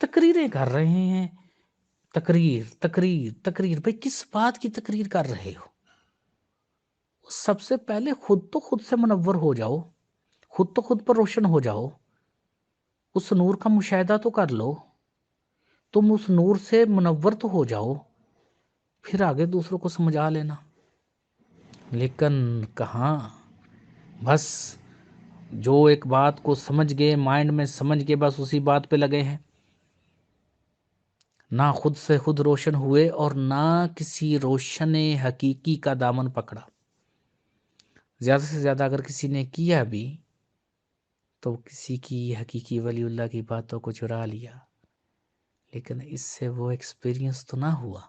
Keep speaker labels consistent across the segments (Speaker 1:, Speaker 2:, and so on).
Speaker 1: تقریریں کر رہے ہیں، تقریر تقریر تقریر، بھائی کس بات کی تقریر کر رہے ہو؟ سب سے پہلے خود سے منور ہو جاؤ، خود پر روشن ہو جاؤ، اس نور کا مشاہدہ تو کر لو، تم اس نور سے منور تو ہو جاؤ، پھر آگے دوسروں کو سمجھا لینا۔ لیکن کہاں، بس جو ایک بات کو سمجھ گئے، مائنڈ میں سمجھ گئے، بس اسی بات پہ لگے ہیں، نہ خود سے خود روشن ہوئے اور نہ کسی روشن حقیقی کا دامن پکڑا۔ زیادہ سے زیادہ اگر کسی نے کیا بھی تو کسی کی حقیقی ولی اللہ کی باتوں کو چرا لیا، لیکن اس سے وہ ایکسپیرینس تو نہ ہوا،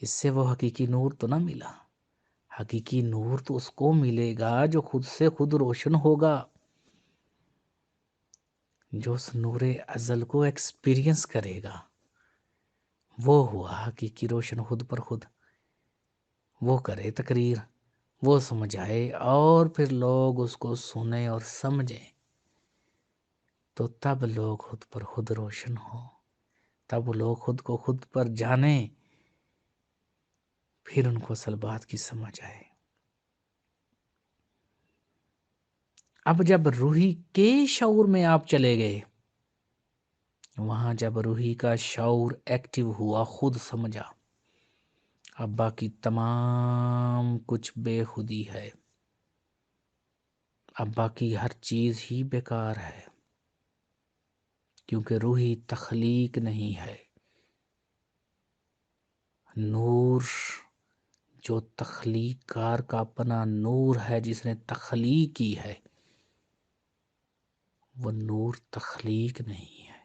Speaker 1: اس سے وہ حقیقی نور تو نہ ملا۔ حقیقی نور تو اس کو ملے گا جو خود سے خود روشن ہوگا، جو اس نور ازل کو ایکسپیرینس کرے گا، وہ ہوا حقیقی روشن خود پر خود۔ وہ کرے تقریر، وہ سمجھائے، اور پھر لوگ اس کو سنیں اور سمجھیں، تو تب لوگ خود پر خود روشن ہوں، تب لوگ خود کو خود پر جانیں، پھر ان کو اصل بات کی سمجھ آئے۔ اب جب روحی کے شعور میں آپ چلے گئے، وہاں جب روحی کا شعور ایکٹیو ہوا، خود سمجھا، اب باقی تمام کچھ بے خودی ہے، اب باقی ہر چیز ہی بیکار ہے، کیونکہ روحی تخلیق نہیں ہے۔ نور جو تخلیق کار کا اپنا نور ہے، جس نے تخلیق کی ہے، وہ نور تخلیق نہیں ہے۔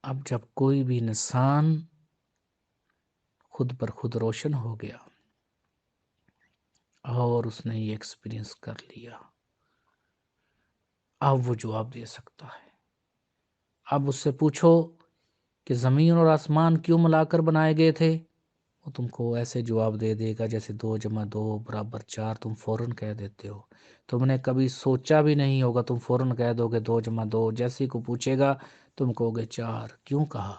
Speaker 1: اب جب کوئی بھی انسان خود پر خود روشن ہو گیا اور اس نے یہ ایکسپیرینس کر لیا، اب وہ جواب دے سکتا ہے۔ اب اس سے پوچھو کہ زمین اور آسمان کیوں ملا کر بنائے گئے تھے، وہ تم کو ایسے جواب دے دے گا جیسے 2+2=4، تم فوراً کہہ دیتے ہو۔ تم نے کبھی سوچا بھی نہیں ہوگا، تم فوراً کہہ دو گے 2+2، جیسے ہی کو پوچھے گا تم کہو گے 4۔ کیوں کہا؟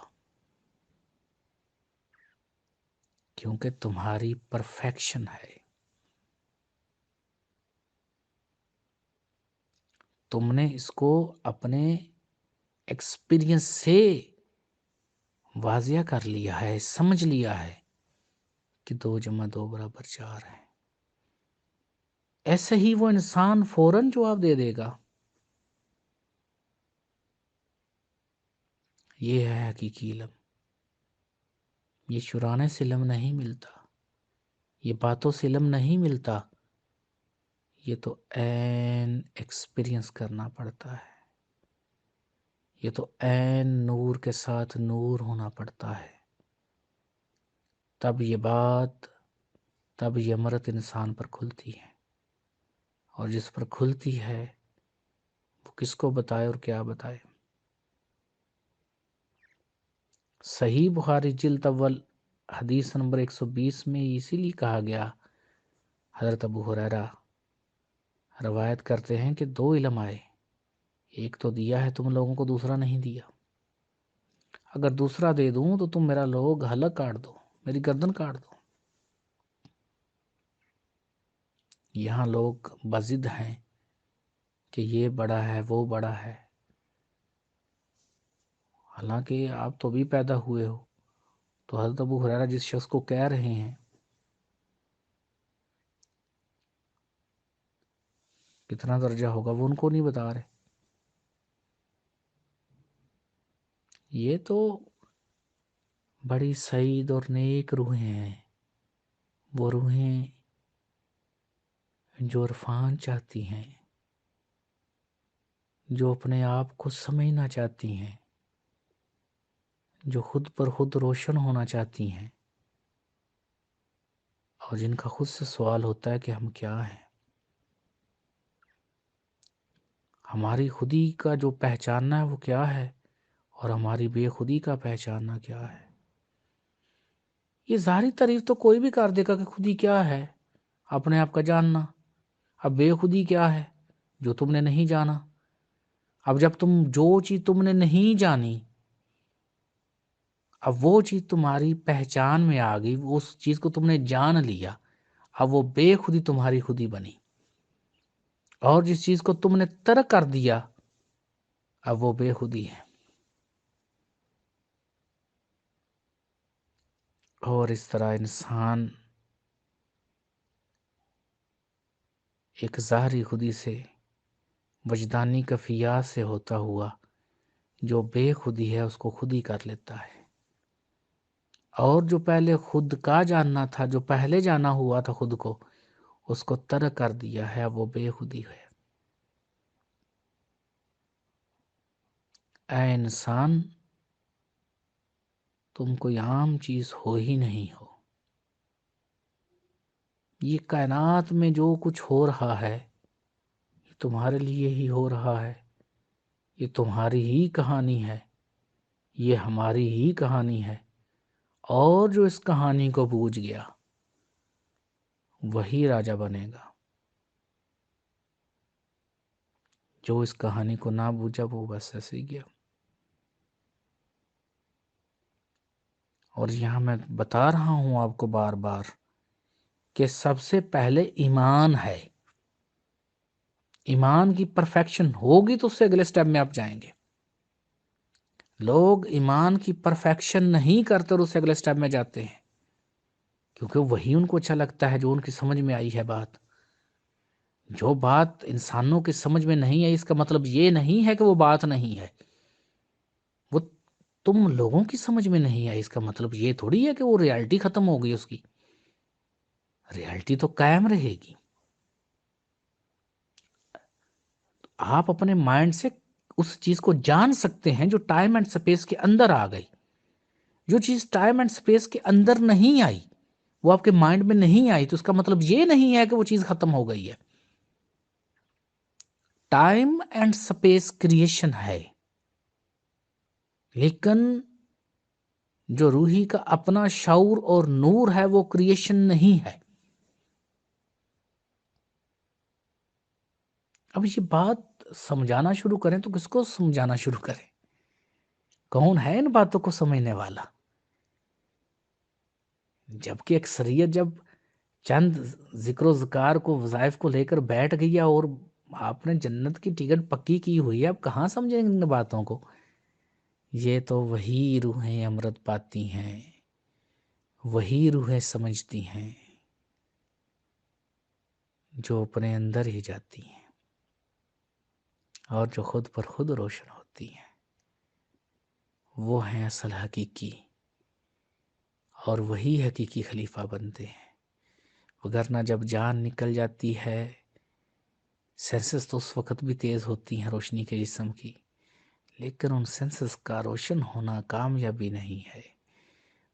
Speaker 1: کیونکہ تمہاری پرفیکشن ہے، تم نے اس کو اپنے ایکسپیرینس سے واضح کر لیا ہے، سمجھ لیا ہے کہ 2+2=4 ہے۔ ایسے ہی وہ انسان فوراً جواب دے دے گا۔ یہ ہے حقیقی علم، یہ چرانے سے علم نہیں ملتا، یہ باتوں سے علم نہیں ملتا، یہ تو عین ایکسپیرینس کرنا پڑتا ہے، یہ تو عین نور کے ساتھ نور ہونا پڑتا ہے، تب یہ بات، تب یہ امرت انسان پر کھلتی ہے۔ اور جس پر کھلتی ہے وہ کس کو بتائے اور کیا بتائے؟ صحیح بخاری جلد اول حدیث نمبر 120 میں اسی لیے کہا گیا، حضرت ابو ہریرہ روایت کرتے ہیں کہ 2 علم آئے، ایک تو دیا ہے تم لوگوں کو، دوسرا نہیں دیا۔ اگر دوسرا دے دوں تو تم میرا لوگ حلق کاٹ دو، میری گردن کاٹ دو۔ یہاں لوگ بضد ہیں کہ یہ بڑا ہے، وہ بڑا ہے، حالانکہ آپ تو بھی پیدا ہوئے ہو۔ تو حضرت ابو ہریرہ جس شخص کو کہہ رہے ہیں کتنا درجہ ہوگا، وہ ان کو نہیں بتا رہے۔ یہ تو بڑی سعید اور نیک روحیں ہیں، وہ روحیں جو عرفان چاہتی ہیں، جو اپنے آپ کو سمجھنا چاہتی ہیں، جو خود پر خود روشن ہونا چاہتی ہیں، اور جن کا خود سے سوال ہوتا ہے کہ ہم کیا ہیں، ہماری خودی کا جو پہچاننا ہے وہ کیا ہے، اور ہماری بے خودی کا پہچاننا کیا ہے۔ یہ ظاہری تعریف تو کوئی بھی کر دے گا کہ خودی کیا ہے، اپنے آپ کا جاننا۔ اب بے خودی کیا ہے جو تم نے نہیں جانا، اب جب جو چیز تم نے نہیں جانی، اب وہ چیز تمہاری پہچان میں آ گئی، اس چیز کو تم نے جان لیا، اب وہ بے خودی تمہاری خودی بنی، اور جس چیز کو تم نے ترک کر دیا اب وہ بے خودی ہے۔ اور اس طرح انسان ایک ظاہری خودی سے، وجدانی کفیات سے ہوتا ہوا جو بے خودی ہے اس کو خود ہی کر لیتا ہے، اور جو پہلے خود کا جاننا تھا، جو پہلے جانا ہوا تھا خود کو، اس کو ترک کر دیا ہے، اب وہ بے خودی ہے۔ اے انسان، تم کوئی عام چیز ہو ہی نہیں ہو۔ یہ کائنات میں جو کچھ ہو رہا ہے یہ تمہارے لیے ہی ہو رہا ہے، یہ تمہاری ہی کہانی ہے، یہ ہماری ہی کہانی ہے، اور جو اس کہانی کو بوجھ گیا وہی راجا بنے گا، جو اس کہانی کو نہ بوجھا وہ بس ایسے ہی گیا۔ اور یہاں میں بتا رہا ہوں آپ کو بار بار کہ سب سے پہلے ایمان ہے، ایمان کی پرفیکشن ہوگی تو اس سے اگلے سٹیپ میں آپ جائیں گے۔ لوگ ایمان کی پرفیکشن نہیں کرتے اور اس سے اگلے سٹیپ میں جاتے ہیں، کیونکہ وہی ان کو اچھا لگتا ہے جو ان کی سمجھ میں آئی ہے بات۔ جو بات انسانوں کی سمجھ میں نہیں آئی اس کا مطلب یہ نہیں ہے کہ وہ بات نہیں ہے، وہ تم لوگوں کی سمجھ میں نہیں آئی اس کا مطلب یہ تھوڑی ہے کہ وہ ریالٹی ختم ہو گئی، اس کی ریالٹی تو قائم رہے گی۔ آپ اپنے مائنڈ سے اس چیز کو جان سکتے ہیں جو ٹائم اینڈ سپیس کے اندر آ گئی۔ جو چیز ٹائم اینڈ سپیس کے اندر نہیں آئی، وہ آپ کے مائنڈ میں نہیں آئی، تو اس کا مطلب یہ نہیں ہے کہ وہ چیز ختم ہو گئی ہے۔ ٹائم اینڈ سپیس کریشن ہے، لیکن جو روحی کا اپنا شعور اور نور ہے وہ کریشن نہیں ہے۔ اب یہ بات سمجھانا شروع کریں تو کس کو سمجھانا شروع کریں؟ کون ہے ان باتوں کو سمجھنے والا؟ جبکہ اکثریت جب چند ذکر و ذکار کو، وظائف کو لے کر بیٹھ گئی ہے اور آپ نے جنت کی ٹکٹ پکی کی ہوئی ہے، اب کہاں سمجھیں ان باتوں کو؟ یہ تو وہی روحیں امرت پاتی ہیں، وہی روحیں سمجھتی ہیں جو اپنے اندر ہی جاتی ہیں اور جو خود پر خود روشن ہوتی ہیں، وہ ہیں اصل حقیقی، اور وہی حقیقی خلیفہ بنتے ہیں۔ وگرنہ جب جان نکل جاتی ہے، سینسز تو اس وقت بھی تیز ہوتی ہیں روشنی کے جسم کی، لیکن ان سینسز کا روشن ہونا کامیابی نہیں ہے۔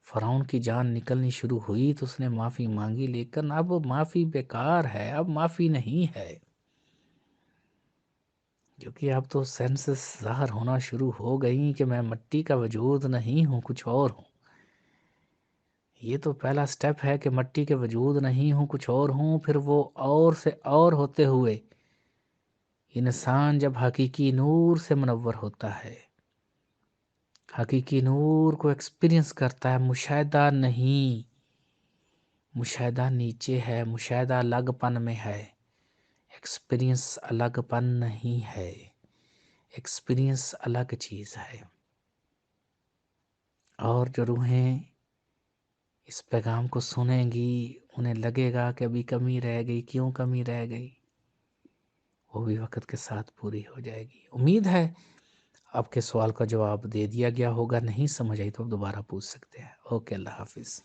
Speaker 1: فرعون کی جان نکلنی شروع ہوئی تو اس نے معافی مانگی، لیکن اب معافی بیکار ہے، اب معافی نہیں ہے، کیونکہ اب تو سینسز ظاہر ہونا شروع ہو گئی کہ میں مٹی کا وجود نہیں ہوں، کچھ اور ہوں۔ یہ تو پہلا سٹیپ ہے کہ مٹی کے وجود نہیں ہوں، کچھ اور ہوں، پھر وہ اور سے اور ہوتے ہوئے انسان جب حقیقی نور سے منور ہوتا ہے، حقیقی نور کو ایکسپیرینس کرتا ہے، مشاہدہ نہیں، مشاہدہ نیچے ہے، مشاہدہ الگ پن میں ہے، ایکسپیرینس الگ پن نہیں ہے، ایکسپیرینس الگ چیز ہے۔ اور جو روحیں اس پیغام کو سنیں گی انہیں لگے گا کہ ابھی کمی رہ گئی، کیوں کمی رہ گئی، وہ بھی وقت کے ساتھ پوری ہو جائے گی۔ امید ہے آپ کے سوال کا جواب دے دیا گیا ہوگا، نہیں سمجھ آئی تو آپ دوبارہ پوچھ سکتے ہیں۔ اوکے، اللہ حافظ۔